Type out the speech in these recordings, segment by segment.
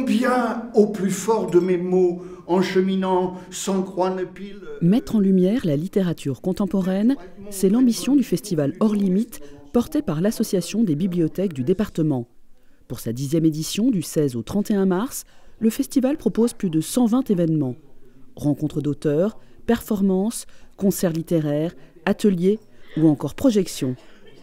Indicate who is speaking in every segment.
Speaker 1: Combien, au plus fort de mes mots, en cheminant sans croix ne pile...
Speaker 2: Mettre en lumière la littérature contemporaine, c'est l'ambition du festival Hors Limites, porté par l'Association des bibliothèques du département. Pour sa 10e édition, du 16 au 31 mars, le festival propose plus de 120 événements. Rencontres d'auteurs, performances, concerts littéraires, ateliers ou encore projections.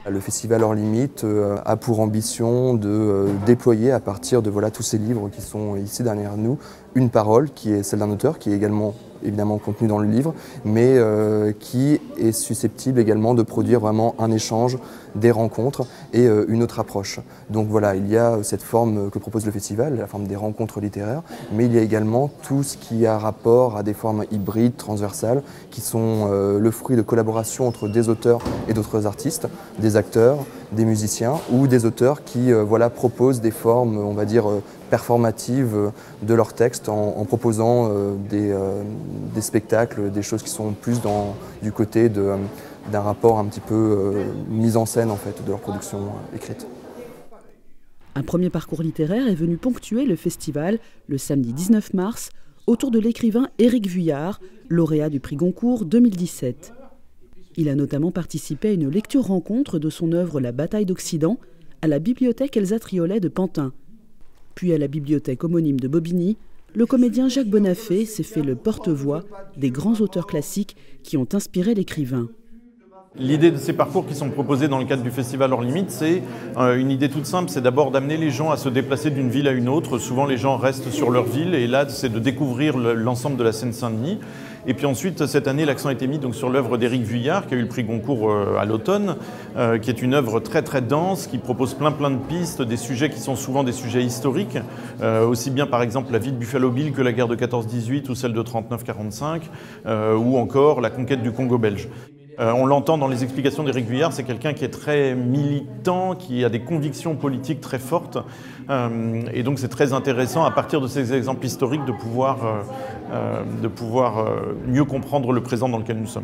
Speaker 3: Le festival Hors Limites a pour ambition de déployer à partir de tous ces livres qui sont ici derrière nous, une parole qui est celle d'un auteur, qui est également évidemment contenue dans le livre, mais qui est susceptible également de produire vraiment un échange, des rencontres et une autre approche. Donc voilà, il y a cette forme que propose le festival, la forme des rencontres littéraires, mais il y a également tout ce qui a rapport à des formes hybrides, transversales, qui sont le fruit de collaboration entre des auteurs et d'autres artistes, des acteurs, des musiciens ou des auteurs qui proposent des formes, on va dire, performatives de leurs textes en proposant des spectacles, des choses qui sont plus du côté d'un rapport un petit peu mise en scène en fait, de leur production écrite.
Speaker 2: Un premier parcours littéraire est venu ponctuer le festival le samedi 19 mars autour de l'écrivain Éric Vuillard, lauréat du prix Goncourt 2017. Il a notamment participé à une lecture-rencontre de son œuvre La bataille d'Occident à la bibliothèque Elsa Triolet de Pantin. Puis à la bibliothèque homonyme de Bobigny, le comédien Jacques Bonafé s'est fait le porte-voix des grands auteurs classiques qui ont inspiré l'écrivain.
Speaker 4: L'idée de ces parcours qui sont proposés dans le cadre du Festival Hors Limites, c'est une idée toute simple, c'est d'abord d'amener les gens à se déplacer d'une ville à une autre. Souvent les gens restent sur leur ville et là c'est de découvrir l'ensemble de la Seine-Saint-Denis. Et puis ensuite, cette année, l'accent a été mis donc, sur l'œuvre d'Éric Vuillard, qui a eu le prix Goncourt à l'automne, qui est une œuvre très très dense, qui propose plein de pistes, des sujets qui sont souvent des sujets historiques, aussi bien par exemple la vie de Buffalo Bill que la guerre de 14-18 ou celle de 39-45, ou encore la conquête du Congo belge. On l'entend dans les explications d'Éric Vuillard, c'est quelqu'un qui est très militant, qui a des convictions politiques très fortes. Et donc c'est très intéressant, à partir de ces exemples historiques, de pouvoir mieux comprendre le présent dans lequel nous sommes.